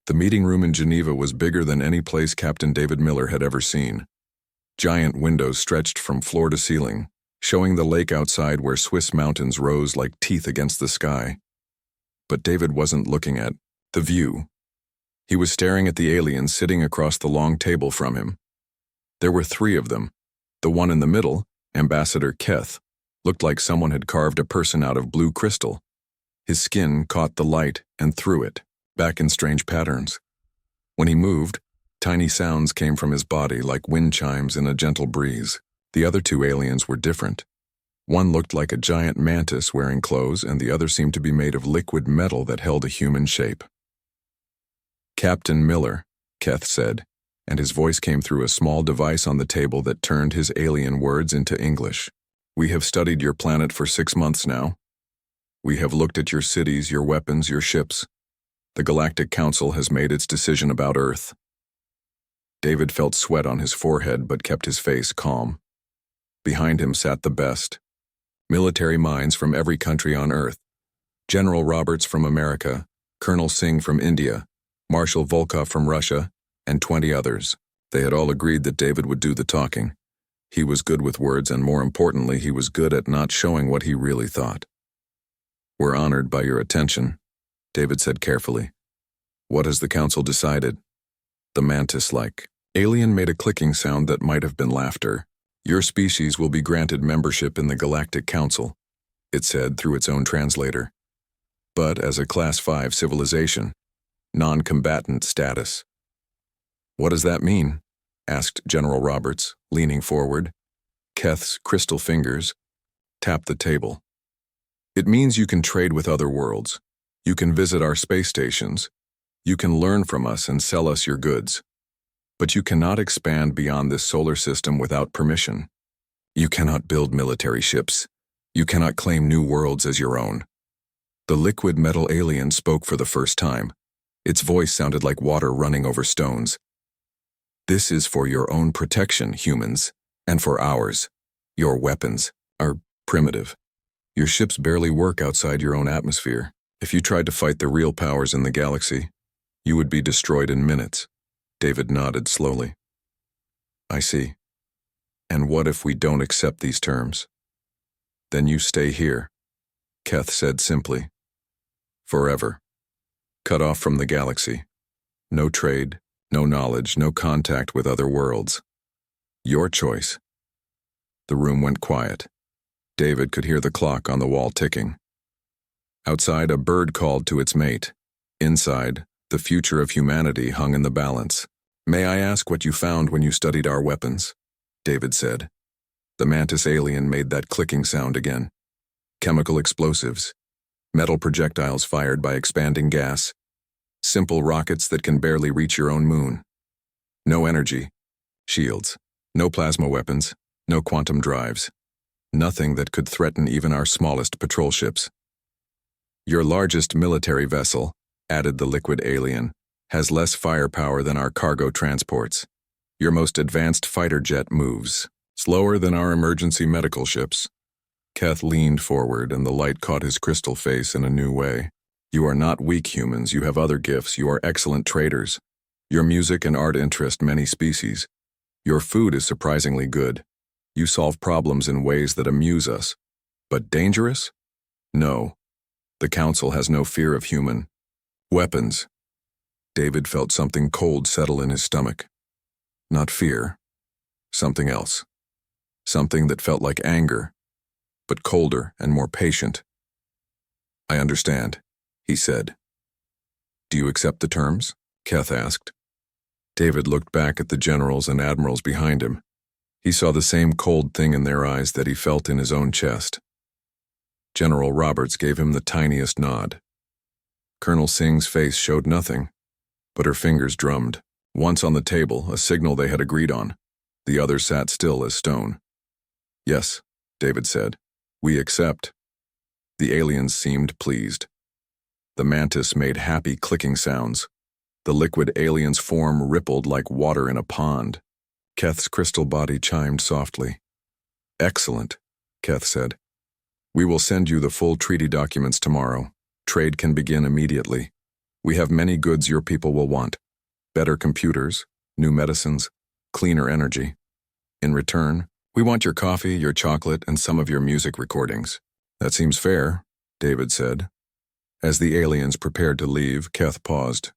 The meeting room in Geneva was bigger than any place Captain David Miller had ever seen. Giant windows stretched from floor to ceiling, showing the lake outside where Swiss mountains rose like teeth against the sky. But David wasn't looking at the view. He was staring at the aliens sitting across the long table from him. There were 3 of them. The one in the middle, Ambassador Keth, looked like someone had carved a person out of blue crystal. His skin caught the light and threw it, back in strange patterns. When he moved, tiny sounds came from his body like wind chimes in a gentle breeze. The other 2 aliens were different. One looked like a giant mantis wearing clothes, and the other seemed to be made of liquid metal that held a human shape. "Captain Miller," Keth said, and his voice came through a small device on the table that turned his alien words into English. "We have studied your planet for 6 months now. We have looked at your cities, your weapons, your ships. The Galactic Council has made its decision about Earth." David felt sweat on his forehead but kept his face calm. Behind him sat the best. Military minds from every country on Earth. General Roberts from America, Colonel Singh from India, Marshal Volkov from Russia, and 20 others. They had all agreed that David would do the talking. He was good with words, and more importantly, he was good at not showing what he really thought. "We're honored by your attention," David said carefully. "What has the council decided?" The mantis-like alien made a clicking sound that might have been laughter. "Your species will be granted membership in the Galactic Council," it said through its own translator. "But as a Class 5 civilization, non-combatant status." "What does that mean?" asked General Roberts, leaning forward. Keth's crystal fingers tapped the table. "It means you can trade with other worlds. You can visit our space stations. You can learn from us and sell us your goods. But you cannot expand beyond this solar system without permission. You cannot build military ships. You cannot claim new worlds as your own." The liquid metal alien spoke for the first time. Its voice sounded like water running over stones. "This is for your own protection, humans, and for ours. Your weapons are primitive. Your ships barely work outside your own atmosphere. If you tried to fight the real powers in the galaxy, you would be destroyed in minutes." David nodded slowly. "I see. And what if we don't accept these terms?" "Then you stay here," Keth said simply. "Forever. Cut off from the galaxy. No trade, no knowledge, no contact with other worlds. Your choice." The room went quiet. David could hear the clock on the wall ticking. Outside, a bird called to its mate. Inside, the future of humanity hung in the balance. "May I ask what you found when you studied our weapons?" David said. The mantis alien made that clicking sound again. "Chemical explosives. Metal projectiles fired by expanding gas. Simple rockets that can barely reach your own moon. No energy. Shields. No plasma weapons. No quantum drives. Nothing that could threaten even our smallest patrol ships. Your largest military vessel," added the liquid alien, "has less firepower than our cargo transports. Your most advanced fighter jet moves slower than our emergency medical ships." Keth leaned forward, and the light caught his crystal face in a new way. "You are not weak humans. You have other gifts. You are excellent traders. Your music and art interest many species. Your food is surprisingly good. You solve problems in ways that amuse us. But dangerous? No. The Council has no fear of human weapons." David felt something cold settle in his stomach. Not fear. Something else. Something that felt like anger, but colder and more patient. "I understand," he said. "Do you accept the terms?" Keth asked. David looked back at the generals and admirals behind him. He saw the same cold thing in their eyes that he felt in his own chest. General Roberts gave him the tiniest nod. Colonel Singh's face showed nothing, but her fingers drummed. Once on the table, a signal they had agreed on. The other sat still as stone. "Yes," David said. "We accept." The aliens seemed pleased. The mantis made happy clicking sounds. The liquid alien's form rippled like water in a pond. Keth's crystal body chimed softly. "Excellent," Keth said. "We will send you the full treaty documents tomorrow. Trade can begin immediately. We have many goods your people will want. Better computers, new medicines, cleaner energy. In return, we want your coffee, your chocolate, and some of your music recordings. That seems fair, David said. As the aliens prepared to leave, Keth paused.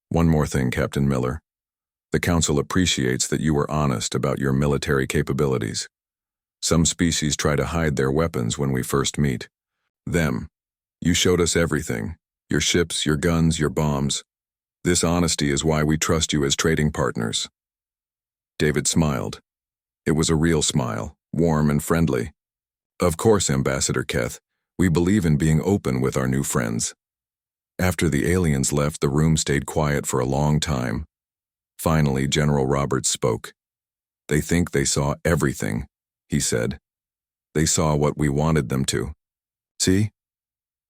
One more thing, Captain Miller. The Council appreciates that you were honest about your military capabilities. Some species try to hide their weapons when we first meet. You showed us everything. Your ships, your guns, your bombs. This honesty is why we trust you as trading partners. David smiled. It was a real smile, warm and friendly. Of course, Ambassador Keth, we believe in being open with our new friends. After the aliens left, the room stayed quiet for a long time. Finally, General Roberts spoke. They think they saw everything, he said. They saw what we wanted them to. See?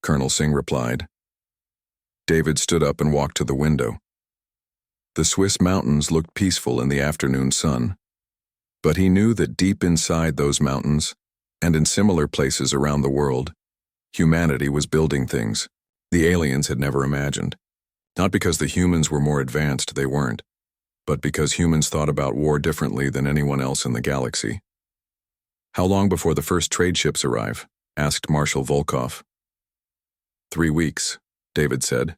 Colonel Singh replied. David stood up and walked to the window. The Swiss mountains looked peaceful in the afternoon sun. But he knew that deep inside those mountains, and in similar places around the world, humanity was building things the aliens had never imagined. Not because the humans were more advanced, they weren't, but because humans thought about war differently than anyone else in the galaxy. How long before the first trade ships arrive? Asked Marshal Volkov. 3 weeks, David said.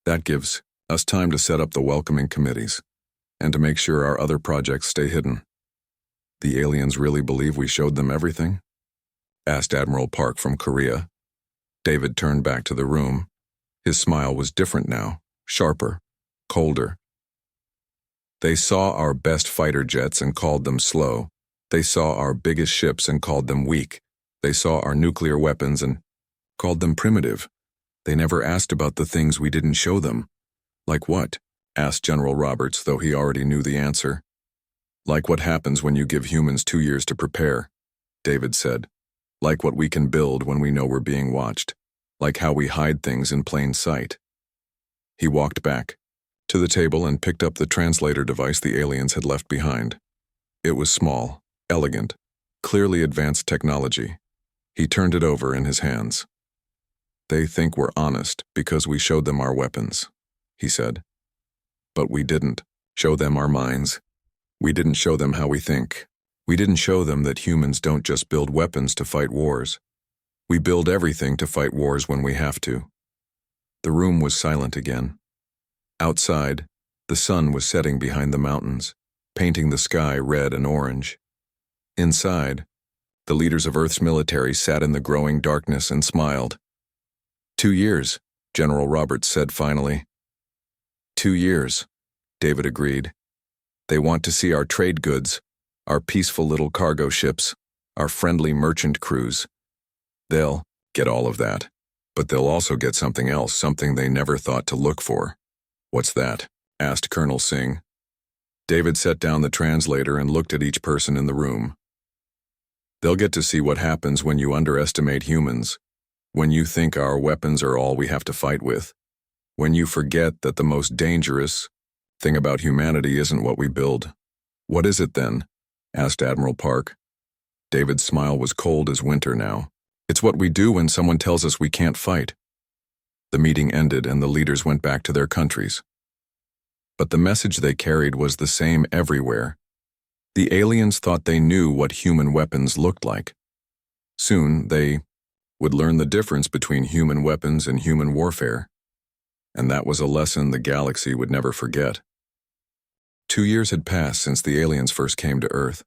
That gives us time to set up the welcoming committees and to make sure our other projects stay hidden. The aliens really believe we showed them everything? Asked Admiral Park from Korea. David turned back to the room. His smile was different now, sharper, colder. They saw our best fighter jets and called them slow. They saw our biggest ships and called them weak. They saw our nuclear weapons and called them primitive. They never asked about the things we didn't show them. Like what? Asked General Roberts, though he already knew the answer. Like what happens when you give humans 2 years to prepare, David said. Like what we can build when we know we're being watched. Like how we hide things in plain sight. He walked back to the table and picked up the translator device the aliens had left behind. It was small, elegant, clearly advanced technology. He turned it over in his hands. They think we're honest because we showed them our weapons, he said. But we didn't show them our minds. We didn't show them how we think. We didn't show them that humans don't just build weapons to fight wars. We build everything to fight wars when we have to. The room was silent again. Outside, the sun was setting behind the mountains, painting the sky red and orange. Inside, the leaders of Earth's military sat in the growing darkness and smiled. 2 years, General Roberts said finally. 2 years, David agreed. They want to see our trade goods, our peaceful little cargo ships, our friendly merchant crews. They'll get all of that, but they'll also get something else, something they never thought to look for. What's that? Asked Colonel Singh. David set down the translator and looked at each person in the room. They'll get to see what happens when you underestimate humans, when you think our weapons are all we have to fight with, when you forget that the most dangerous thing about humanity isn't what we build. What is it then? Asked Admiral Park. David's smile was cold as winter now. It's what we do when someone tells us we can't fight. The meeting ended and the leaders went back to their countries. But the message they carried was the same everywhere. The aliens thought they knew what human weapons looked like. Soon, they would learn the difference between human weapons and human warfare. And that was a lesson the galaxy would never forget. 2 years had passed since the aliens first came to Earth.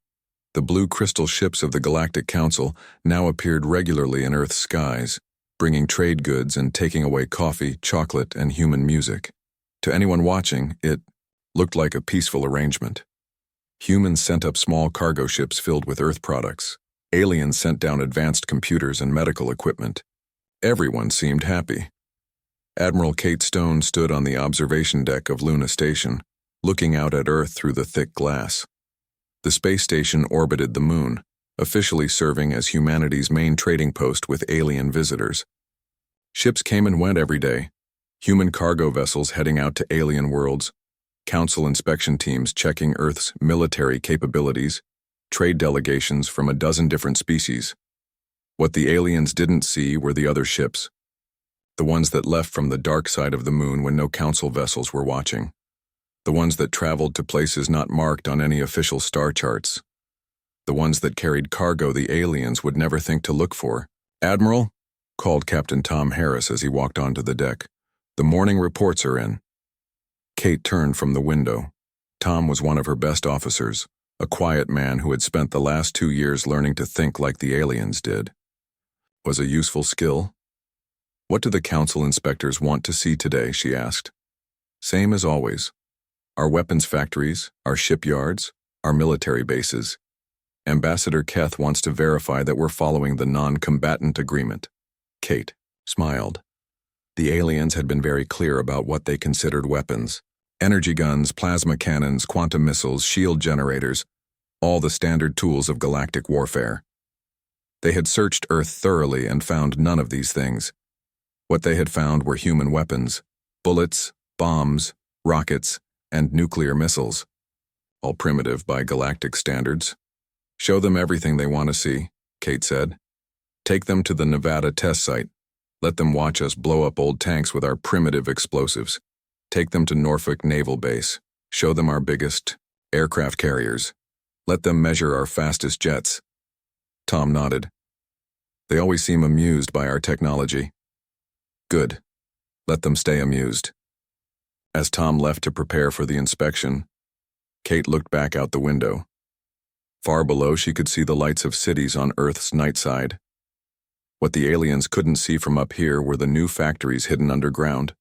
The blue crystal ships of the Galactic Council now appeared regularly in Earth's skies, bringing trade goods and taking away coffee, chocolate, and human music. To anyone watching, it looked like a peaceful arrangement. Humans sent up small cargo ships filled with Earth products. Aliens sent down advanced computers and medical equipment. Everyone seemed happy. Admiral Kate Stone stood on the observation deck of Luna Station, looking out at Earth through the thick glass. The space station orbited the moon, officially serving as humanity's main trading post with alien visitors. Ships came and went every day, human cargo vessels heading out to alien worlds, council inspection teams checking Earth's military capabilities, trade delegations from a dozen different species. What the aliens didn't see were the other ships. The ones that left from the dark side of the moon when no council vessels were watching. The ones that traveled to places not marked on any official star charts. The ones that carried cargo the aliens would never think to look for. "Admiral," called Captain Tom Harris as he walked onto the deck. "The morning reports are in." Kate turned from the window. Tom was one of her best officers, a quiet man who had spent the last 2 years learning to think like the aliens did. Was a useful skill? "What do the council inspectors want to see today?" she asked. "Same as always. Our weapons factories, our shipyards, our military bases. Ambassador Keth wants to verify that we're following the non-combatant agreement." Kate smiled. The aliens had been very clear about what they considered weapons. Energy guns, plasma cannons, quantum missiles, shield generators, all the standard tools of galactic warfare. They had searched Earth thoroughly and found none of these things. What they had found were human weapons, bullets, bombs, rockets, and nuclear missiles. All primitive by galactic standards. "Show them everything they want to see," Kate said. "Take them to the Nevada test site. Let them watch us blow up old tanks with our primitive explosives. Take them to Norfolk Naval Base. Show them our biggest aircraft carriers. Let them measure our fastest jets." Tom nodded. "They always seem amused by our technology." "Good. Let them stay amused." As Tom left to prepare for the inspection, Kate looked back out the window. Far below, she could see the lights of cities on Earth's night side. What the aliens couldn't see from up here were the new factories hidden underground.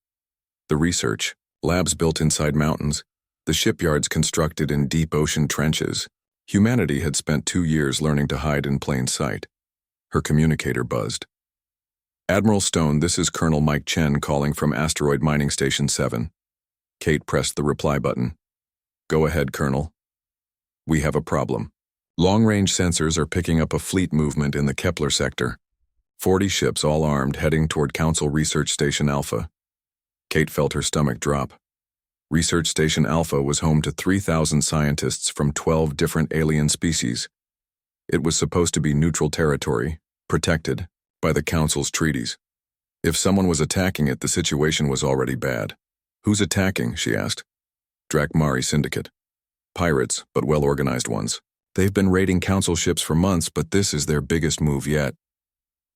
The research, labs built inside mountains, the shipyards constructed in deep ocean trenches. Humanity had spent 2 years learning to hide in plain sight. Her communicator buzzed. "Admiral Stone, this is Colonel Mike Chen calling from Asteroid Mining Station 7. Kate pressed the reply button. "Go ahead, Colonel." "We have a problem. Long-range sensors are picking up a fleet movement in the Kepler sector. 40 ships all armed heading toward Council Research Station Alpha." Kate felt her stomach drop. Research Station Alpha was home to 3,000 scientists from 12 different alien species. It was supposed to be neutral territory, protected by the Council's treaties. If someone was attacking it, the situation was already bad. "Who's attacking?" she asked. "Drakmari Syndicate. Pirates, but well-organized ones. They've been raiding Council ships for months, but this is their biggest move yet."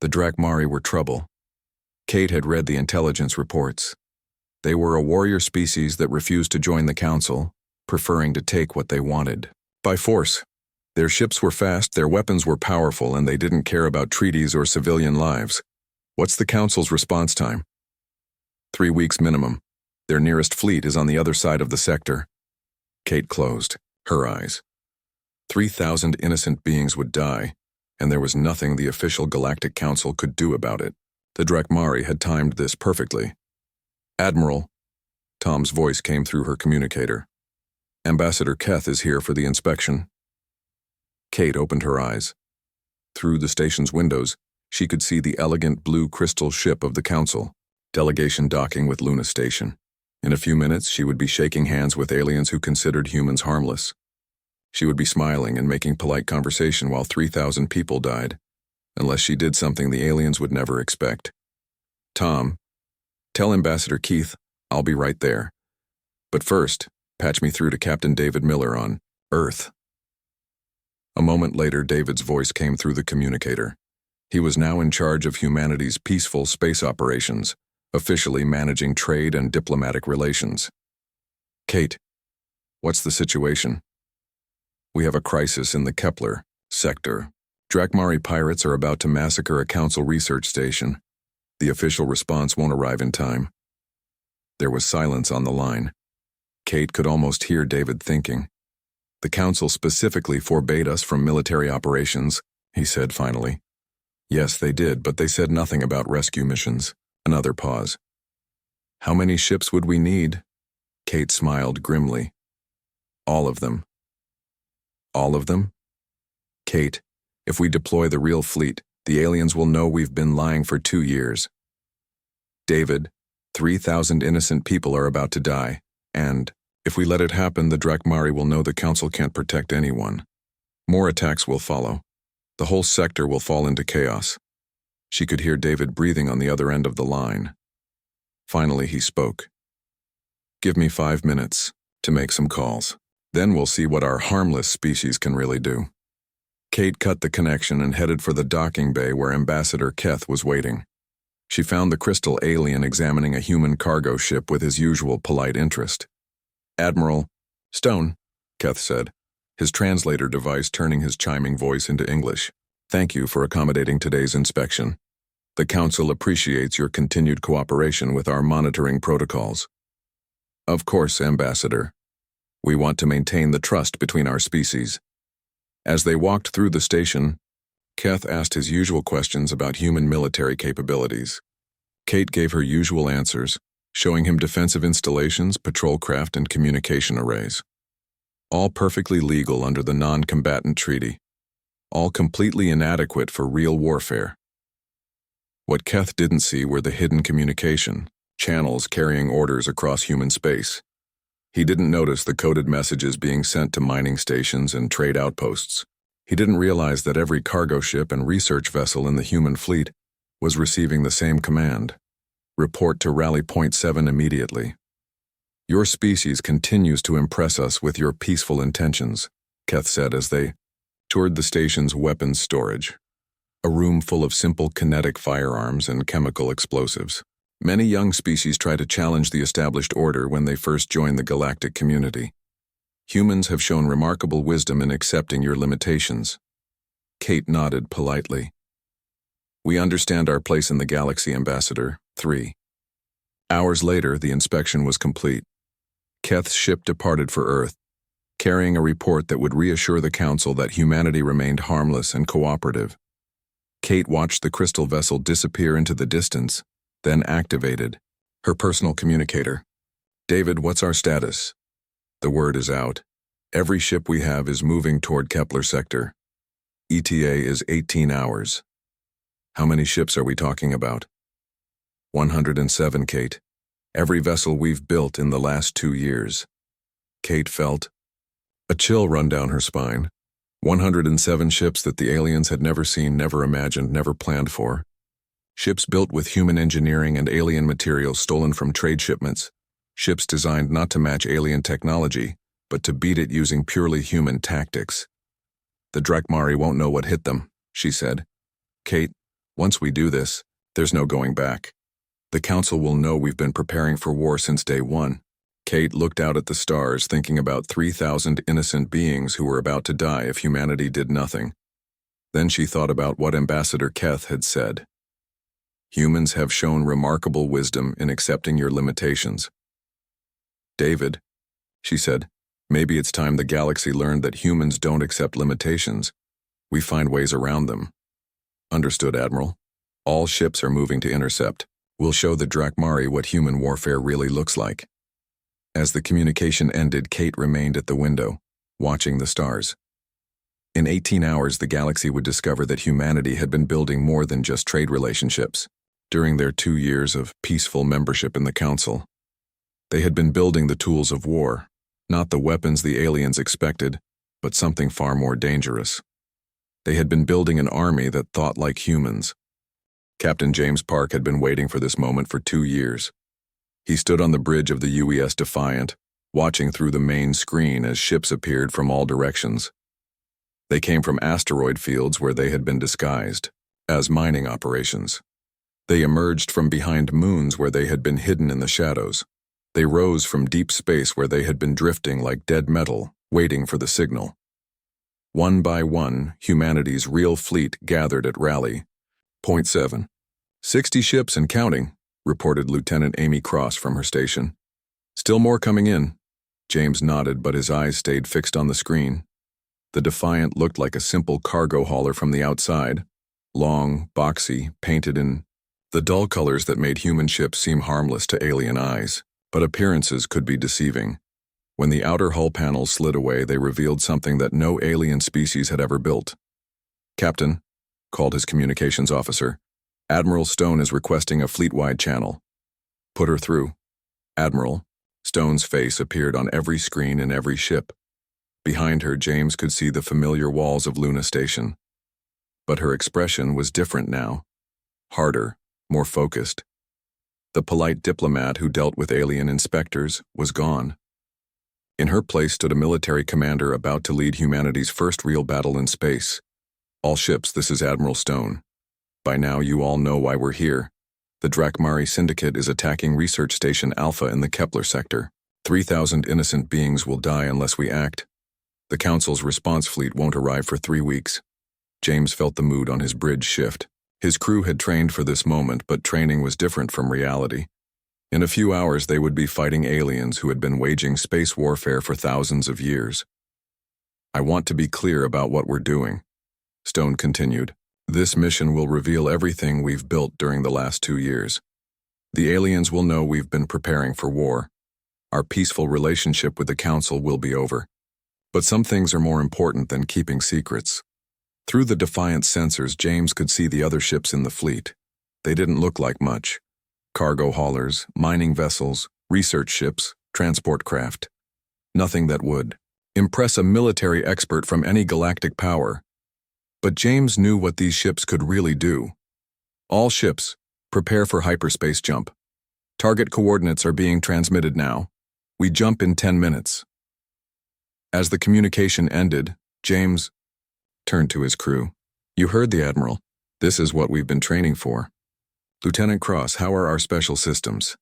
The Drakmari were trouble. Kate had read the intelligence reports. They were a warrior species that refused to join the Council, preferring to take what they wanted by force. Their ships were fast, their weapons were powerful, and they didn't care about treaties or civilian lives. "What's the Council's response time?" 3 weeks minimum. Their nearest fleet is on the other side of the sector." Kate closed her eyes. 3,000 innocent beings would die, and there was nothing the official Galactic Council could do about it. The Drakmari had timed this perfectly. "Admiral," Tom's voice came through her communicator. "Ambassador Keth is here for the inspection." Kate opened her eyes. Through the station's windows, she could see the elegant blue crystal ship of the Council, delegation docking with Luna Station. In a few minutes, she would be shaking hands with aliens who considered humans harmless. She would be smiling and making polite conversation while 3,000 people died, unless she did something the aliens would never expect. "Tom, tell Ambassador Keith I'll be right there. But first, patch me through to Captain David Miller on Earth." A moment later, David's voice came through the communicator. He was now in charge of humanity's peaceful space operations, officially managing trade and diplomatic relations. "Kate, what's the situation?" "We have a crisis in the Kepler sector. Drakmari pirates are about to massacre a Council research station. The official response won't arrive in time." There was silence on the line. Kate could almost hear David thinking. "The Council specifically forbade us from military operations," he said finally. "Yes, they did, but they said nothing about rescue missions." Another pause. "How many ships would we need?" Kate smiled grimly. "All of them." "All of them?" "Kate, if we deploy the real fleet, the aliens will know we've been lying for 2 years. David, 3,000 innocent people are about to die, and, if we let it happen, the Drakmari will know the Council can't protect anyone. More attacks will follow. The whole sector will fall into chaos." She could hear David breathing on the other end of the line. Finally, he spoke. "Give me 5 minutes to make some calls. Then we'll see what our harmless species can really do." Kate cut the connection and headed for the docking bay where Ambassador Keth was waiting. She found the crystal alien examining a human cargo ship with his usual polite interest. "Admiral Stone," Keth said, his translator device turning his chiming voice into English. "Thank you for accommodating today's inspection. The Council appreciates your continued cooperation with our monitoring protocols." "Of course, Ambassador. We want to maintain the trust between our species." As they walked through the station, Keth asked his usual questions about human military capabilities. Kate gave her usual answers, showing him defensive installations, patrol craft, and communication arrays. All perfectly legal under the non-combatant treaty. All completely inadequate for real warfare. What Keth didn't see were the hidden communication, channels carrying orders across human space. He didn't notice the coded messages being sent to mining stations and trade outposts. He didn't realize that every cargo ship and research vessel in the human fleet was receiving the same command: report to Rally Point 7 immediately. "Your species continues to impress us with your peaceful intentions," Keth said as they toured the station's weapons storage, a room full of simple kinetic firearms and chemical explosives. Many young species try to challenge the established order when they first join the galactic community. Humans have shown remarkable wisdom in accepting your limitations. Kate nodded politely. "We understand our place in the galaxy, Ambassador. 3." Hours later, the inspection was complete. Keth's ship departed for Earth, carrying a report that would reassure the Council that humanity remained harmless and cooperative. Kate watched the crystal vessel disappear into the distance, then activated her personal communicator. "David, what's our status?" "The word is out. Every ship we have is moving toward Kepler sector. ETA is 18 hours. "How many ships are we talking about?" 107, Kate. Every vessel we've built in the last 2 years. Kate felt a chill run down her spine. 107 ships that the aliens had never seen, never imagined, never planned for. Ships built with human engineering and alien materials stolen from trade shipments. Ships designed not to match alien technology, but to beat it using purely human tactics. "The Drakmari won't know what hit them," she said. "Kate, once we do this, there's no going back. The Council will know we've been preparing for war since day one." Kate looked out at the stars, thinking about 3,000 innocent beings who were about to die if humanity did nothing. Then she thought about what Ambassador Keth had said. "Humans have shown remarkable wisdom in accepting your limitations." "David," she said, "maybe it's time the galaxy learned that humans don't accept limitations. We find ways around them." "Understood, Admiral. All ships are moving to intercept. We'll show the Drakmari what human warfare really looks like." As the communication ended, Kate remained at the window, watching the stars. In 18 hours, the galaxy would discover that humanity had been building more than just trade relationships. During their 2 years of peaceful membership in the Council, they had been building the tools of war, not the weapons the aliens expected, but something far more dangerous. They had been building an army that thought like humans. Captain James Park had been waiting for this moment for 2 years. He stood on the bridge of the UES Defiant, watching through the main screen as ships appeared from all directions. They came from asteroid fields where they had been disguised as mining operations. They emerged from behind moons where they had been hidden in the shadows. They rose from deep space where they had been drifting like dead metal, waiting for the signal. One by one, humanity's real fleet gathered at Rally Point 7. 60 ships and counting, reported Lieutenant Amy Cross from her station. "Still more coming in." James nodded, but his eyes stayed fixed on the screen. The Defiant looked like a simple cargo hauler from the outside, long, boxy, painted in the dull colors that made human ships seem harmless to alien eyes, but appearances could be deceiving. When the outer hull panels slid away, they revealed something that no alien species had ever built. "Captain," called his communications officer, "Admiral Stone is requesting a fleet-wide channel." "Put her through." "Admiral." Stone's face appeared on every screen in every ship. Behind her, James could see the familiar walls of Luna Station. But her expression was different now. Harder, more focused. The polite diplomat who dealt with alien inspectors was gone. In her place stood a military commander about to lead humanity's first real battle in space. All ships, this is Admiral Stone. By now you all know why we're here. The Drakmari Syndicate is attacking Research Station Alpha in the Kepler sector. 3,000 innocent beings will die unless we act. The Council's response fleet won't arrive for 3 weeks. James felt the mood on his bridge shift. His crew had trained for this moment, but training was different from reality. In a few hours they would be fighting aliens who had been waging space warfare for thousands of years. I want to be clear about what we're doing, Stone continued. This mission will reveal everything we've built during the last 2 years. The aliens will know we've been preparing for war. Our peaceful relationship with the Council will be over. But some things are more important than keeping secrets. Through the Defiant sensors, James could see the other ships in the fleet. They didn't look like much. Cargo haulers, mining vessels, research ships, transport craft. Nothing that would impress a military expert from any galactic power. But James knew what these ships could really do. All ships, prepare for hyperspace jump. Target coordinates are being transmitted now. We jump in 10 minutes. As the communication ended, James turned to his crew. You heard the Admiral. This is what we've been training for. Lieutenant Cross, how are our special systems?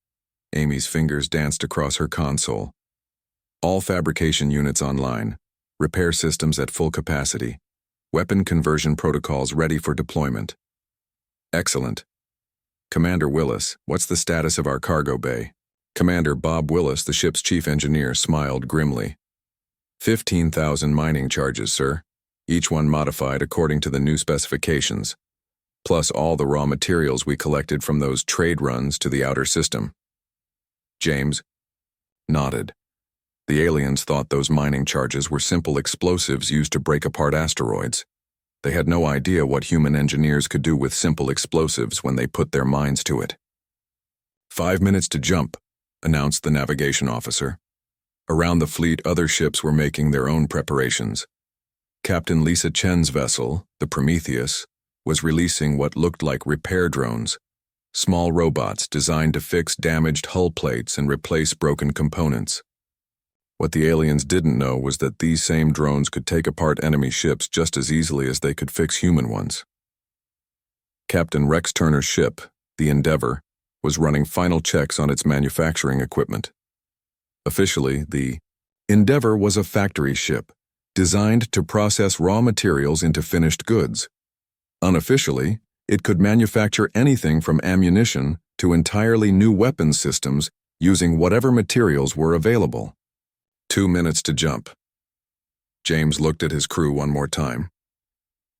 Amy's fingers danced across her console. All fabrication units online. Repair systems at full capacity. Weapon conversion protocols ready for deployment. Excellent. Commander Willis, what's the status of our cargo bay? Commander Bob Willis, the ship's chief engineer, smiled grimly. 15,000 mining charges, sir. Each one modified according to the new specifications, plus all the raw materials we collected from those trade runs to the outer system. James nodded. The aliens thought those mining charges were simple explosives used to break apart asteroids. They had no idea what human engineers could do with simple explosives when they put their minds to it. 5 minutes to jump, announced the navigation officer. Around the fleet, other ships were making their own preparations. Captain Lisa Chen's vessel, the Prometheus, was releasing what looked like repair drones, small robots designed to fix damaged hull plates and replace broken components. What the aliens didn't know was that these same drones could take apart enemy ships just as easily as they could fix human ones. Captain Rex Turner's ship, the Endeavour, was running final checks on its manufacturing equipment. Officially, the Endeavour was a factory ship, designed to process raw materials into finished goods. Unofficially, it could manufacture anything from ammunition to entirely new weapons systems using whatever materials were available. 2 minutes to jump. James looked at his crew one more time.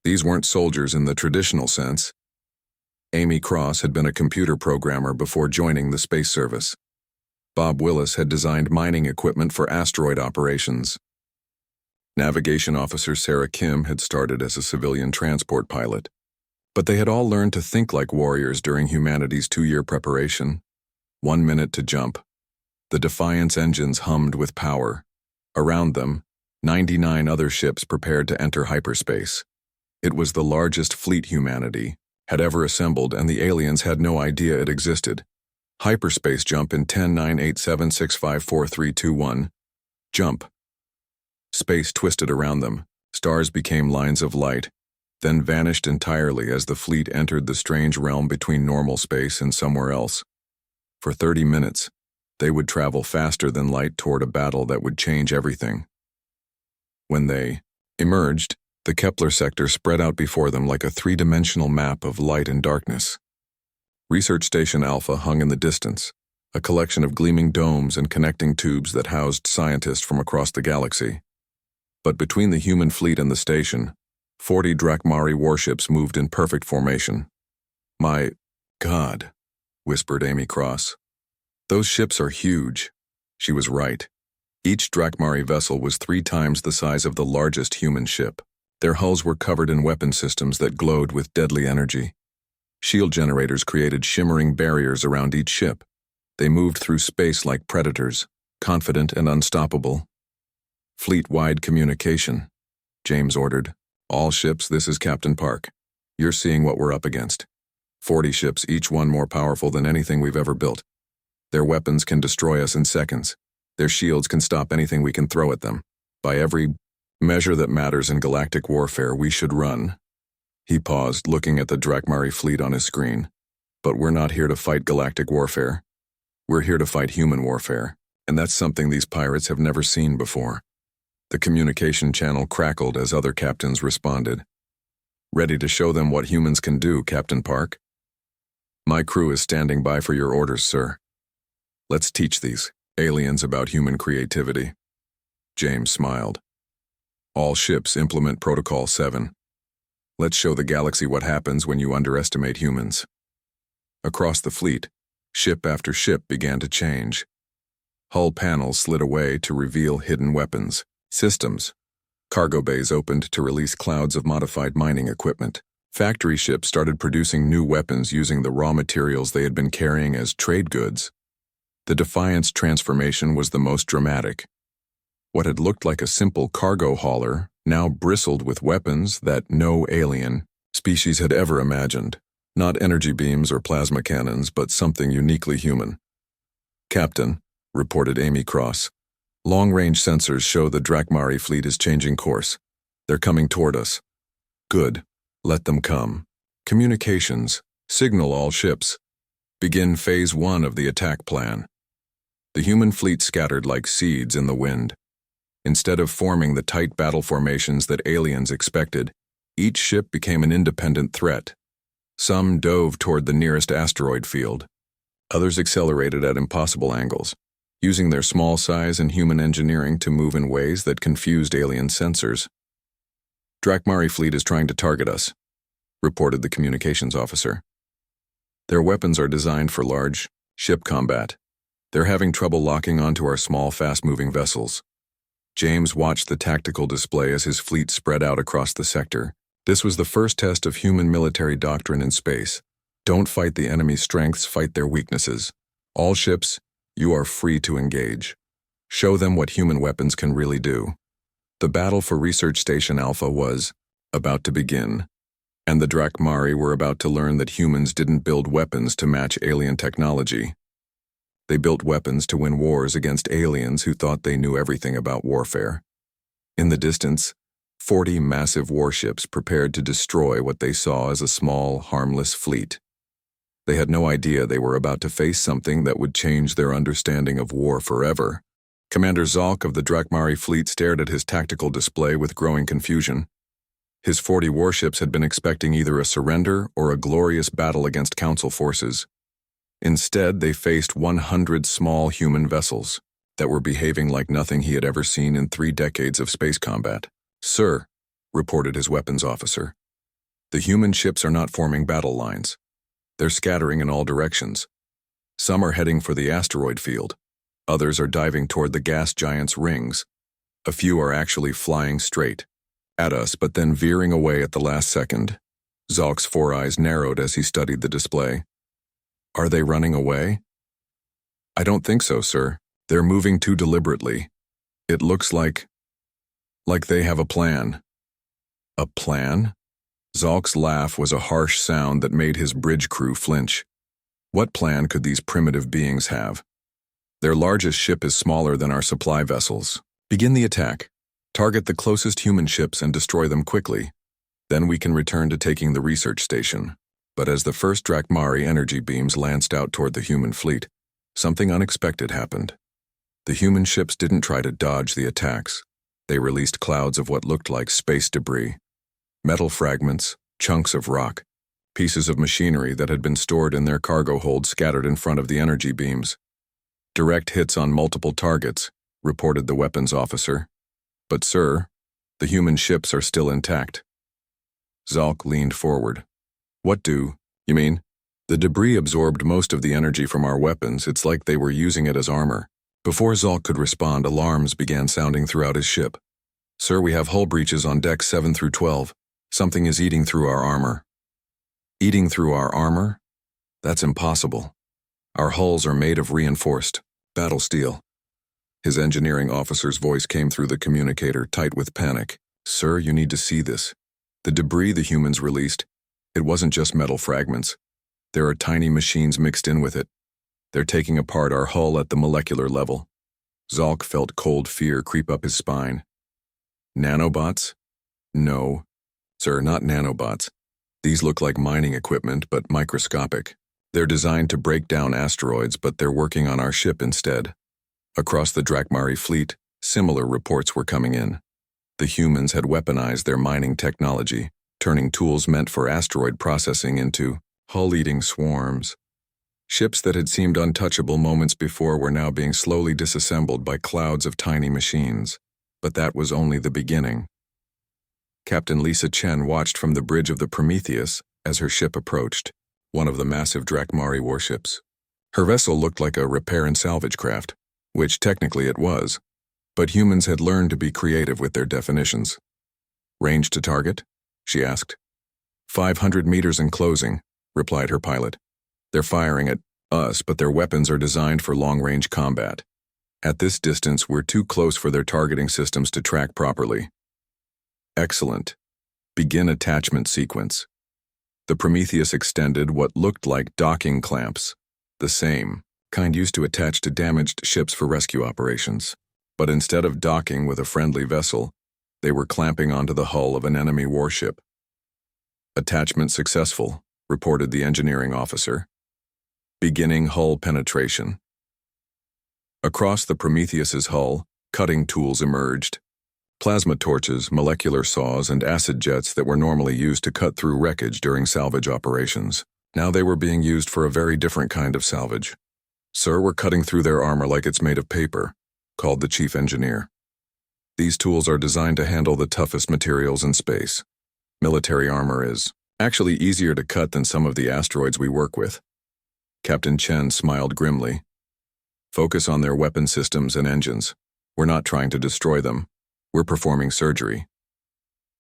These weren't soldiers in the traditional sense. Amy Cross had been a computer programmer before joining the Space Service. Bob Willis had designed mining equipment for asteroid operations. Navigation Officer Sarah Kim had started as a civilian transport pilot. But they had all learned to think like warriors during humanity's 2-year preparation. 1 minute to jump. The Defiant's engines hummed with power. Around them, 99 other ships prepared to enter hyperspace. It was the largest fleet humanity had ever assembled, and the aliens had no idea it existed. Hyperspace jump in 10, 9, 8, 7, 6, 5, 4, 3, 2, 1. Jump. Space twisted around them. Stars became lines of light, then vanished entirely as the fleet entered the strange realm between normal space and somewhere else. For 30 minutes, they would travel faster than light toward a battle that would change everything. When they emerged, the Kepler sector spread out before them like a 3-dimensional map of light and darkness. Research Station Alpha hung in the distance, a collection of gleaming domes and connecting tubes that housed scientists from across the galaxy. But between the human fleet and the station, 40 Drakmari warships moved in perfect formation. My God, whispered Amy Cross. Those ships are huge. She was right. Each Drakmari vessel was 3 times the size of the largest human ship. Their hulls were covered in weapon systems that glowed with deadly energy. Shield generators created shimmering barriers around each ship. They moved through space like predators, confident and unstoppable. Fleet-wide communication, James ordered. All ships, this is Captain Park. You're seeing what we're up against. 40 ships, each one more powerful than anything we've ever built. Their weapons can destroy us in seconds. Their shields can stop anything we can throw at them. By every measure that matters in galactic warfare, we should run. He paused, looking at the Drakmari fleet on his screen. But we're not here to fight galactic warfare. We're here to fight human warfare, and that's something these pirates have never seen before. The communication channel crackled as other captains responded. Ready to show them what humans can do, Captain Park? My crew is standing by for your orders, sir. Let's teach these aliens about human creativity. James smiled. All ships implement Protocol 7. Let's show the galaxy what happens when you underestimate humans. Across the fleet, ship after ship began to change. Hull panels slid away to reveal hidden weapons, systems. Cargo bays opened to release clouds of modified mining equipment. Factory ships started producing new weapons using the raw materials they had been carrying as trade goods. The Defiant's transformation was the most dramatic. What had looked like a simple cargo hauler now bristled with weapons that no alien species had ever imagined. Not energy beams or plasma cannons, but something uniquely human. Captain, reported Amy Cross, long-range sensors show the Drakmari fleet is changing course. They're coming toward us. Good. Let them come. Communications. Signal all ships. Begin Phase 1 of the attack plan. The human fleet scattered like seeds in the wind. Instead of forming the tight battle formations that aliens expected, each ship became an independent threat. Some dove toward the nearest asteroid field. Others accelerated at impossible angles, using their small size and human engineering to move in ways that confused alien sensors. Drakmari fleet is trying to target us, reported the communications officer. Their weapons are designed for large ship combat. They're having trouble locking onto our small, fast-moving vessels. James watched the tactical display as his fleet spread out across the sector. This was the first test of human military doctrine in space. Don't fight the enemy's strengths, fight their weaknesses. All ships, you are free to engage. Show them what human weapons can really do. The battle for Research Station Alpha was about to begin, and the Drakmari were about to learn that humans didn't build weapons to match alien technology. They built weapons to win wars against aliens who thought they knew everything about warfare. In the distance, 40 massive warships prepared to destroy what they saw as a small, harmless fleet. They had no idea they were about to face something that would change their understanding of war forever. Commander Zalk of the Drakmari fleet stared at his tactical display with growing confusion. His 40 warships had been expecting either a surrender or a glorious battle against Council forces. Instead, they faced 100 small human vessels that were behaving like nothing he had ever seen in 3 decades of space combat. Sir, reported his weapons officer, the human ships are not forming battle lines. They're scattering in all directions. Some are heading for the asteroid field. Others are diving toward the gas giant's rings. A few are actually flying straight at us, but then veering away at the last second. Zalk's 4 eyes narrowed as he studied the display. Are they running away? I don't think so, sir. They're moving too deliberately. It looks like they have a plan. A plan? Zalk's laugh was a harsh sound that made his bridge crew flinch. What plan could these primitive beings have? Their largest ship is smaller than our supply vessels. Begin the attack. Target the closest human ships and destroy them quickly. Then we can return to taking the research station. But as the first Drakmari energy beams lanced out toward the human fleet, something unexpected happened. The human ships didn't try to dodge the attacks. They released clouds of what looked like space debris. Metal fragments, chunks of rock, pieces of machinery that had been stored in their cargo hold scattered in front of the energy beams. Direct hits on multiple targets, reported the weapons officer. But sir, the human ships are still intact. Zalk leaned forward. What do you mean? The debris absorbed most of the energy from our weapons. It's like they were using it as armor. Before Zalk could respond, alarms began sounding throughout his ship. Sir, we have hull breaches on decks 7 through 12. Something is eating through our armor. Eating through our armor? That's impossible. Our hulls are made of reinforced battle steel. His engineering officer's voice came through the communicator, tight with panic. Sir, you need to see this. The debris the humans released, it wasn't just metal fragments. There are tiny machines mixed in with it. They're taking apart our hull at the molecular level. Zalk felt cold fear creep up his spine. Nanobots? No. Sir, not nanobots. These look like mining equipment, but microscopic. They're designed to break down asteroids, but they're working on our ship instead. Across the Drakmari fleet, similar reports were coming in. The humans had weaponized their mining technology, turning tools meant for asteroid processing into hull-eating swarms. Ships that had seemed untouchable moments before were now being slowly disassembled by clouds of tiny machines. But that was only the beginning. Captain Lisa Chen watched from the bridge of the Prometheus as her ship approached, one of the massive Drakmari warships. Her vessel looked like a repair and salvage craft, which technically it was, but humans had learned to be creative with their definitions. Range to target? She asked. 500 meters and closing, replied her pilot. They're firing at us, but their weapons are designed for long-range combat. At this distance, we're too close for their targeting systems to track properly. Excellent. Begin attachment sequence. The Prometheus extended what looked like docking clamps, the same kind used to attach to damaged ships for rescue operations. But instead of docking with a friendly vessel, they were clamping onto the hull of an enemy warship. Attachment successful, reported the engineering officer. Beginning hull penetration. Across the Prometheus's hull, cutting tools emerged. Plasma torches, molecular saws, and acid jets that were normally used to cut through wreckage during salvage operations. Now they were being used for a very different kind of salvage. Sir, we're cutting through their armor like it's made of paper, called the chief engineer. These tools are designed to handle the toughest materials in space. Military armor is actually easier to cut than some of the asteroids we work with. Captain Chen smiled grimly. Focus on their weapon systems and engines. We're not trying to destroy them. We're performing surgery.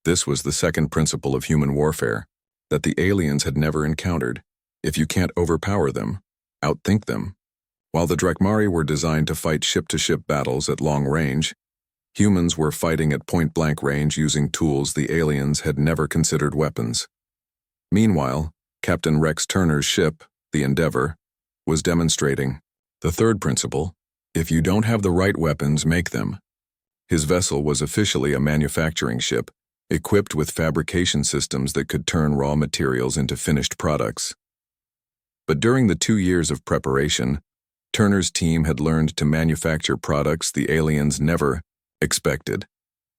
This was the second principle of human warfare that the aliens had never encountered. If you can't overpower them, outthink them. While the Drakmari were designed to fight ship-to-ship battles at long range, humans were fighting at point-blank range using tools the aliens had never considered weapons. Meanwhile, Captain Rex Turner's ship, the Endeavor, was demonstrating the third principle: if you don't have the right weapons, make them. His vessel was officially a manufacturing ship, equipped with fabrication systems that could turn raw materials into finished products. But during the 2 years of preparation, Turner's team had learned to manufacture products the aliens never expected.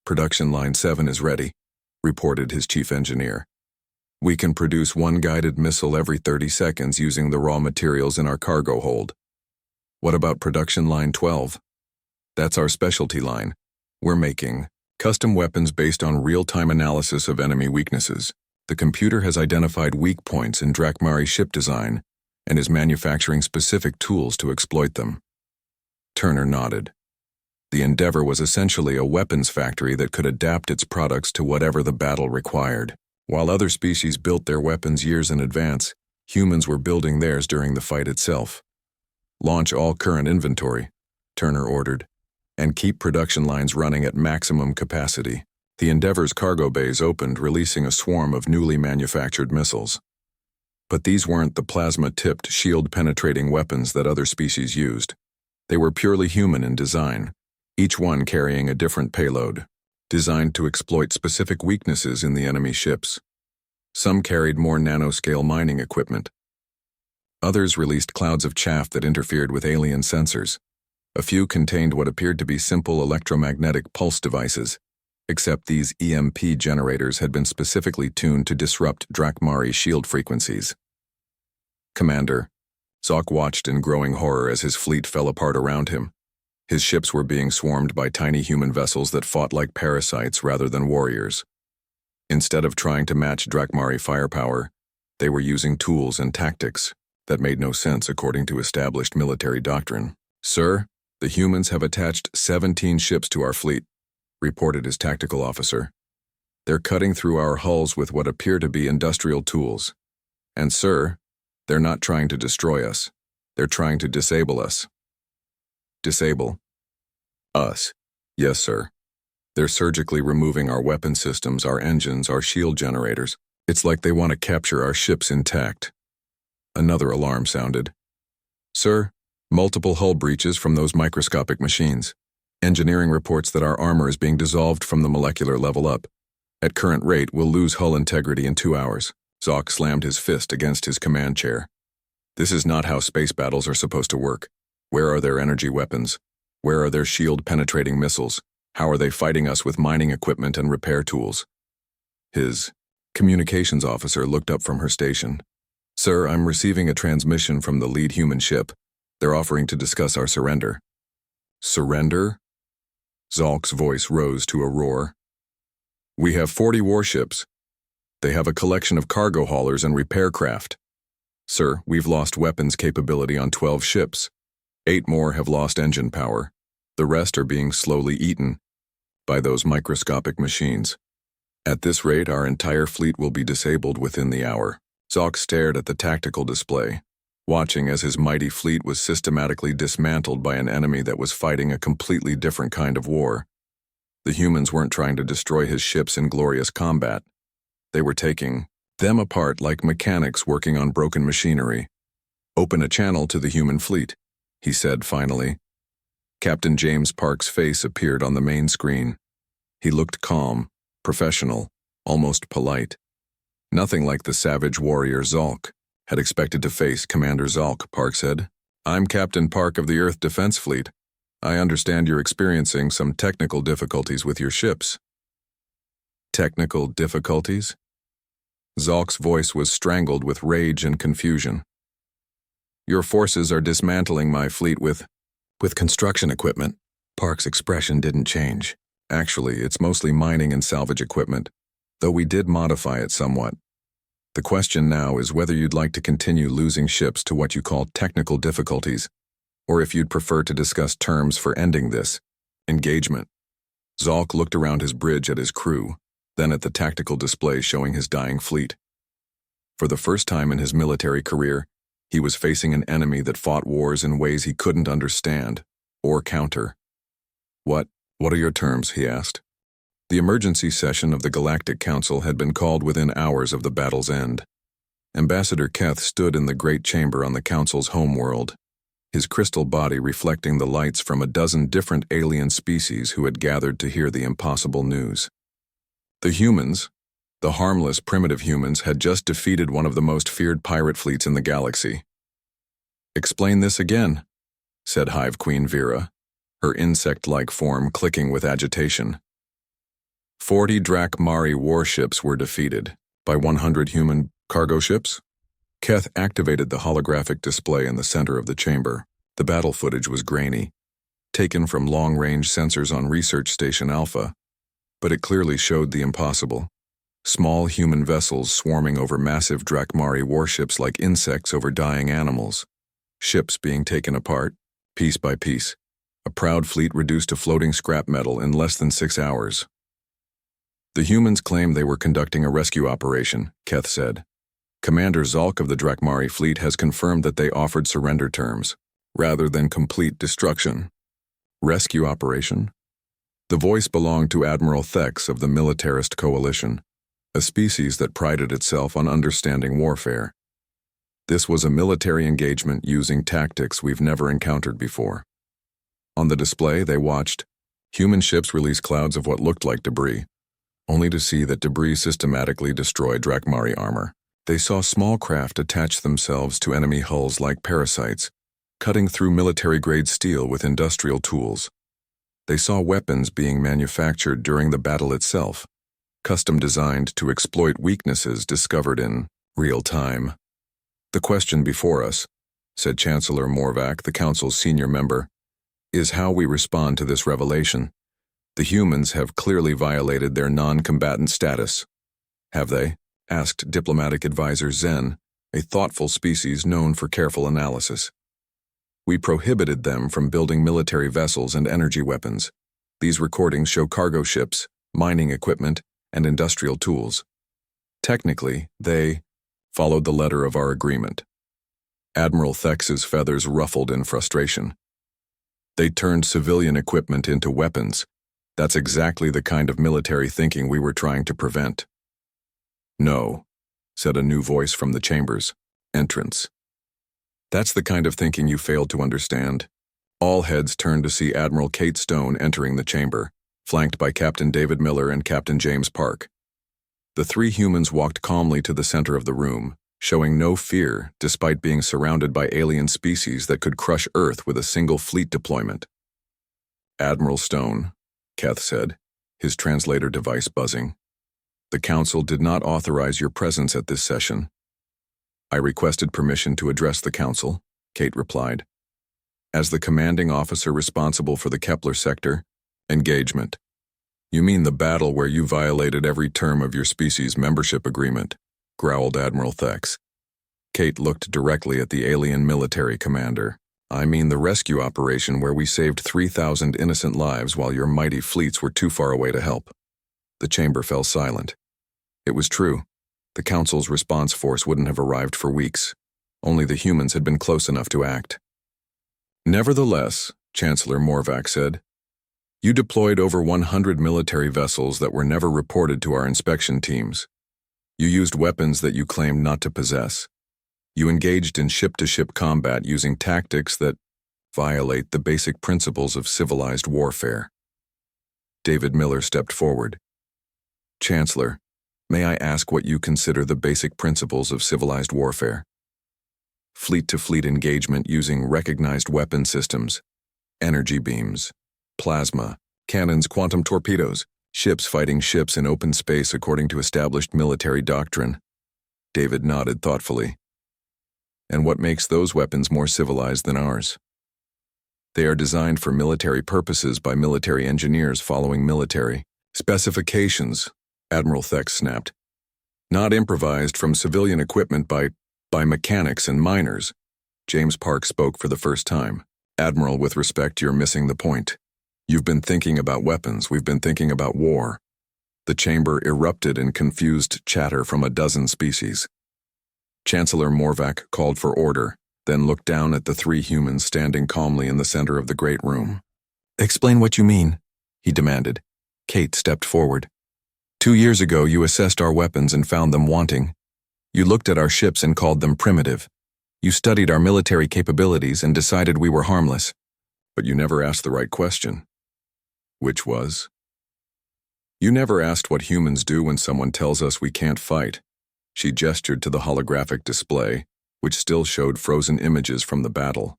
Production Line 7 is ready, reported his chief engineer. We can produce one guided missile every 30 seconds using the raw materials in our cargo hold. What about Production Line 12? That's our specialty line. We're making custom weapons based on real-time analysis of enemy weaknesses. The computer has identified weak points in Drakmari ship design and is manufacturing specific tools to exploit them. Turner nodded. The Endeavor was essentially a weapons factory that could adapt its products to whatever the battle required. While other species built their weapons years in advance, humans were building theirs during the fight itself. Launch all current inventory, Turner ordered, and keep production lines running at maximum capacity. The Endeavor's cargo bays opened, releasing a swarm of newly manufactured missiles. But these weren't the plasma-tipped, shield-penetrating weapons that other species used. They were purely human in design, each one carrying a different payload, designed to exploit specific weaknesses in the enemy ships. Some carried more nanoscale mining equipment. Others released clouds of chaff that interfered with alien sensors. A few contained what appeared to be simple electromagnetic pulse devices, except these EMP generators had been specifically tuned to disrupt Drakmari shield frequencies. Commander, Zalk watched in growing horror as his fleet fell apart around him. His ships were being swarmed by tiny human vessels that fought like parasites rather than warriors. Instead of trying to match Drakmari firepower, they were using tools and tactics that made no sense according to established military doctrine. Sir, the humans have attached 17 ships to our fleet, reported his tactical officer. They're cutting through our hulls with what appear to be industrial tools. And sir, they're not trying to destroy us. They're trying to disable us. Disable us? Yes, sir. They're surgically removing our weapon systems, our engines, our shield generators. It's like they want to capture our ships intact. Another alarm sounded. Sir, multiple hull breaches from those microscopic machines. Engineering reports that our armor is being dissolved from the molecular level up. At current rate, we'll lose hull integrity in 2 hours. Zoc slammed his fist against his command chair. This is not how space battles are supposed to work. Where are their energy weapons? Where are their shield-penetrating missiles? How are they fighting us with mining equipment and repair tools? His communications officer looked up from her station. Sir, I'm receiving a transmission from the lead human ship. They're offering to discuss our surrender. Surrender? Zolk's voice rose to a roar. We have 40 warships. They have a collection of cargo haulers and repair craft. Sir, we've lost weapons capability on 12 ships. 8 more have lost engine power. The rest are being slowly eaten by those microscopic machines. At this rate, our entire fleet will be disabled within the hour. Zolk stared at the tactical display, watching as his mighty fleet was systematically dismantled by an enemy that was fighting a completely different kind of war. The humans weren't trying to destroy his ships in glorious combat. They were taking them apart like mechanics working on broken machinery. Open a channel to the human fleet, he said finally. Captain James Park's face appeared on the main screen. He looked calm, professional, almost polite. Nothing like the savage warrior Zolk had expected to face Commander Zolk, Park said. I'm Captain Park of the Earth Defense Fleet. I understand you're experiencing some technical difficulties with your ships. Technical difficulties? Zolk's voice was strangled with rage and confusion. Your forces are dismantling my fleet with construction equipment. Park's expression didn't change. Actually, it's mostly mining and salvage equipment, though we did modify it somewhat. The question now is whether you'd like to continue losing ships to what you call technical difficulties, or if you'd prefer to discuss terms for ending this engagement. Zolk looked around his bridge at his crew, then at the tactical display showing his dying fleet. For the first time in his military career, he was facing an enemy that fought wars in ways he couldn't understand or counter. What are your terms? He asked. The emergency session of the Galactic Council had been called within hours of the battle's end. Ambassador Keth stood in the great chamber on the Council's homeworld, his crystal body reflecting the lights from a dozen different alien species who had gathered to hear the impossible news. The humans, the harmless primitive humans, had just defeated one of the most feared pirate fleets in the galaxy. Explain this again, said Hive Queen Vera, her insect-like form clicking with agitation. 40 Drakmari warships were defeated by 100 human cargo ships. Keth activated the holographic display in the center of the chamber. The battle footage was grainy, taken from long-range sensors on Research Station Alpha, but it clearly showed the impossible. Small human vessels swarming over massive Drakmari warships like insects over dying animals. Ships being taken apart, piece by piece. A proud fleet reduced to floating scrap metal in less than 6 hours. The humans claimed they were conducting a rescue operation, Keth said. Commander Zolk of the Drakmari fleet has confirmed that they offered surrender terms, rather than complete destruction. Rescue operation? The voice belonged to Admiral Thex of the Militarist Coalition, a species that prided itself on understanding warfare. This was a military engagement using tactics we've never encountered before. On the display, they watched human ships release clouds of what looked like debris, only to see that debris systematically destroyed Drakmari armor. They saw small craft attach themselves to enemy hulls like parasites, cutting through military-grade steel with industrial tools. They saw weapons being manufactured during the battle itself, custom-designed to exploit weaknesses discovered in real time. The question before us, said Chancellor Morvac, the Council's senior member, is how we respond to this revelation. The humans have clearly violated their non-combatant status. Have they? Asked diplomatic advisor Zen, a thoughtful species known for careful analysis. We prohibited them from building military vessels and energy weapons. These recordings show cargo ships, mining equipment, and industrial tools. Technically, they followed the letter of our agreement. Admiral Thex's feathers ruffled in frustration. They turned civilian equipment into weapons. That's exactly the kind of military thinking we were trying to prevent. No, said a new voice from the chamber's entrance. That's the kind of thinking you failed to understand. All heads turned to see Admiral Kate Stone entering the chamber, flanked by Captain David Miller and Captain James Park. The three humans walked calmly to the center of the room, showing no fear despite being surrounded by alien species that could crush Earth with a single fleet deployment. "Admiral Stone," Keth said, his translator device buzzing. "The Council did not authorize your presence at this session." "I requested permission to address the Council," Kate replied. "As the commanding officer responsible for the Kepler sector, engagement." "You mean the battle where you violated every term of your species' membership agreement," growled Admiral Thex. Kate looked directly at the alien military commander. "I mean the rescue operation where we saved 3,000 innocent lives while your mighty fleets were too far away to help." The chamber fell silent. It was true. The Council's response force wouldn't have arrived for weeks. Only the humans had been close enough to act. "Nevertheless," Chancellor Morvac said, "you deployed over 100 military vessels that were never reported to our inspection teams. You used weapons that you claimed not to possess. You engaged in ship-to-ship combat using tactics that violate the basic principles of civilized warfare." David Miller stepped forward. "Chancellor, may I ask what you consider the basic principles of civilized warfare?" "Fleet-to-fleet engagement using recognized weapon systems, energy beams, plasma, cannons, quantum torpedoes, ships fighting ships in open space according to established military doctrine." David nodded thoughtfully. "And what makes those weapons more civilized than ours?" "They are designed for military purposes by military engineers following military specifications," Admiral Thex snapped. "Not improvised from civilian equipment by mechanics and miners." James Park spoke for the first time. "Admiral, with respect, you're missing the point. You've been thinking about weapons, we've been thinking about war." The chamber erupted in confused chatter from a dozen species. Chancellor Morvac called for order, then looked down at the three humans standing calmly in the center of the great room. "Explain what you mean," he demanded. Kate stepped forward. "2 years ago, you assessed our weapons and found them wanting. You looked at our ships and called them primitive. You studied our military capabilities and decided we were harmless. But you never asked the right question." "Which was?" "You never asked what humans do when someone tells us we can't fight." She gestured to the holographic display, which still showed frozen images from the battle.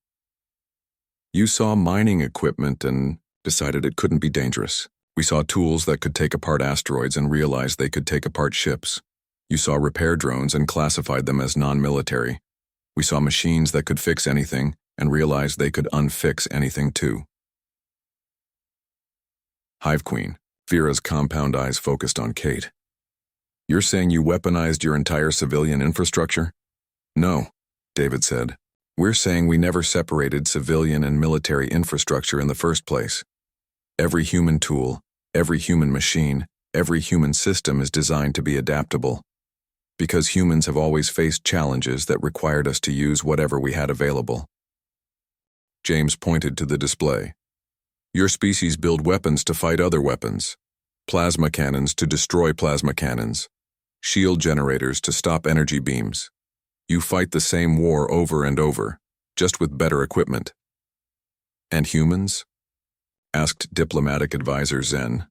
"You saw mining equipment and decided it couldn't be dangerous. We saw tools that could take apart asteroids and realized they could take apart ships. You saw repair drones and classified them as non-military. We saw machines that could fix anything and realized they could unfix anything too." Hive Queen, Vera's compound eyes focused on Kate. "You're saying you weaponized your entire civilian infrastructure?" "No," David said. "We're saying we never separated civilian and military infrastructure in the first place. Every human tool, every human machine, every human system is designed to be adaptable. Because humans have always faced challenges that required us to use whatever we had available." James pointed to the display. "Your species build weapons to fight other weapons. Plasma cannons to destroy plasma cannons. Shield generators to stop energy beams. You fight the same war over and over, just with better equipment." "And humans?" asked diplomatic advisor Zen.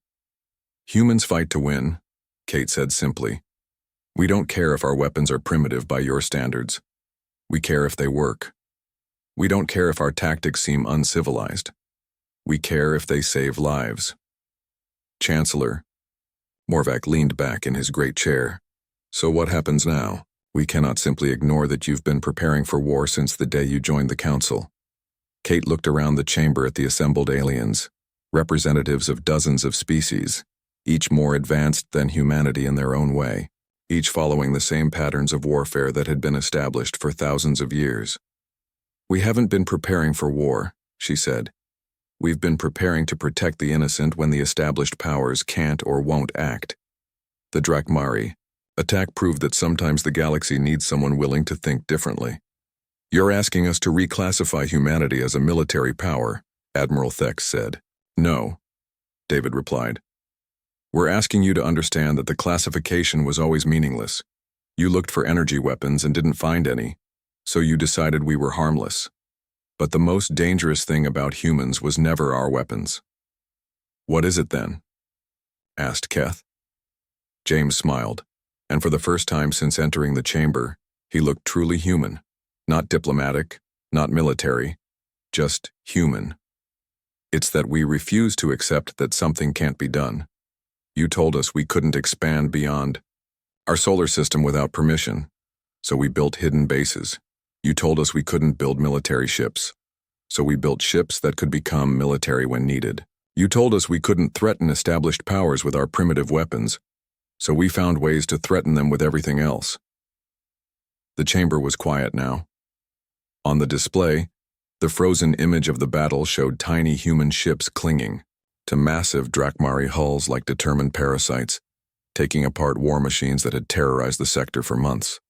"Humans fight to win," Kate said simply. "We don't care if our weapons are primitive by your standards. We care if they work. We don't care if our tactics seem uncivilized. We care if they save lives." "Chancellor," Morvac leaned back in his great chair. "So what happens now? We cannot simply ignore that you've been preparing for war since the day you joined the Council." Kate looked around the chamber at the assembled aliens, representatives of dozens of species, each more advanced than humanity in their own way, each following the same patterns of warfare that had been established for thousands of years. "We haven't been preparing for war," she said. "We've been preparing to protect the innocent when the established powers can't or won't act. The Drakmari attack proved that sometimes the galaxy needs someone willing to think differently." "You're asking us to reclassify humanity as a military power," Admiral Thex said. "No," David replied. "We're asking you to understand that the classification was always meaningless. You looked for energy weapons and didn't find any. So you decided we were harmless. But the most dangerous thing about humans was never our weapons. What is it then? Asked Keth. James smiled, and for the first time since entering the chamber, he looked truly human. Not diplomatic, not military, just human. It's that we refuse to accept that something can't be done. You told us we couldn't expand beyond our solar system without permission, so we built hidden bases. You told us we couldn't build military ships, so we built ships that could become military when needed. You told us we couldn't threaten established powers with our primitive weapons, so we found ways to threaten them with everything else. The chamber was quiet now. On the display, the frozen image of the battle showed tiny human ships clinging to massive Drakmari hulls like determined parasites, taking apart war machines that had terrorized the sector for months.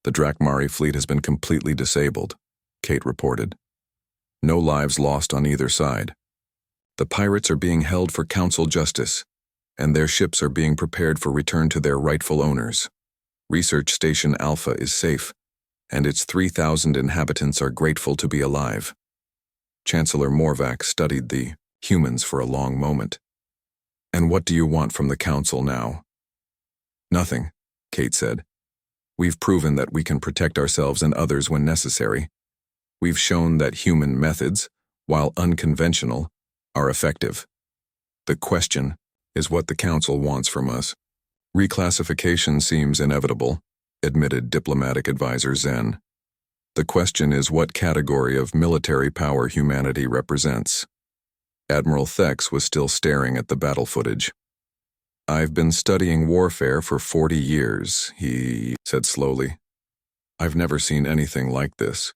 The Drakmari fleet has been completely disabled, Kate reported. No lives lost on either side. The pirates are being held for council justice, and their ships are being prepared for return to their rightful owners. Research Station Alpha is safe, and its 3,000 inhabitants are grateful to be alive. Chancellor Morvac studied the humans for a long moment. And what do you want from the council now? Nothing, Kate said. We've proven that we can protect ourselves and others when necessary. We've shown that human methods, while unconventional, are effective. The question is what the council wants from us. Reclassification seems inevitable, admitted diplomatic advisor Zen. The question is what category of military power humanity represents. Admiral Thex was still staring at the battle footage. I've been studying warfare for 40 years, he said slowly. I've never seen anything like this.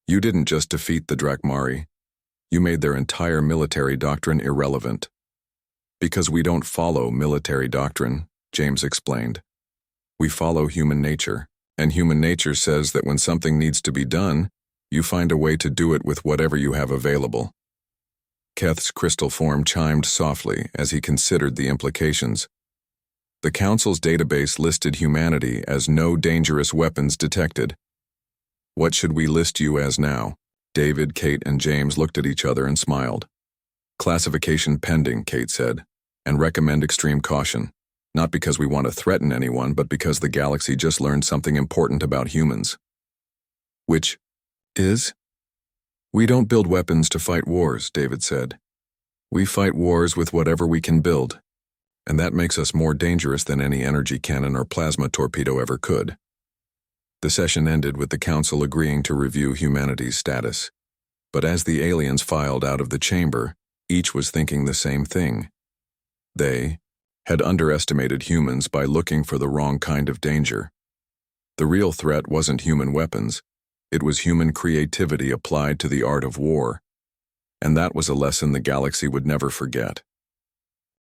You didn't just defeat the Drakmari. You made their entire military doctrine irrelevant. Because we don't follow military doctrine, James explained. We follow human nature, and human nature says that when something needs to be done, you find a way to do it with whatever you have available. Keth's crystal form chimed softly as he considered the implications. The Council's database listed humanity as no dangerous weapons detected. What should we list you as now? David, Kate, and James looked at each other and smiled. Classification pending, Kate said, and recommend extreme caution. Not because we want to threaten anyone, but because the galaxy just learned something important about humans. Which is? We don't build weapons to fight wars, David said. We fight wars with whatever we can build, and that makes us more dangerous than any energy cannon or plasma torpedo ever could. The session ended with the Council agreeing to review humanity's status. But as the aliens filed out of the chamber, each was thinking the same thing. They had underestimated humans by looking for the wrong kind of danger. The real threat wasn't human weapons. It was human creativity applied to the art of war. And that was a lesson the galaxy would never forget.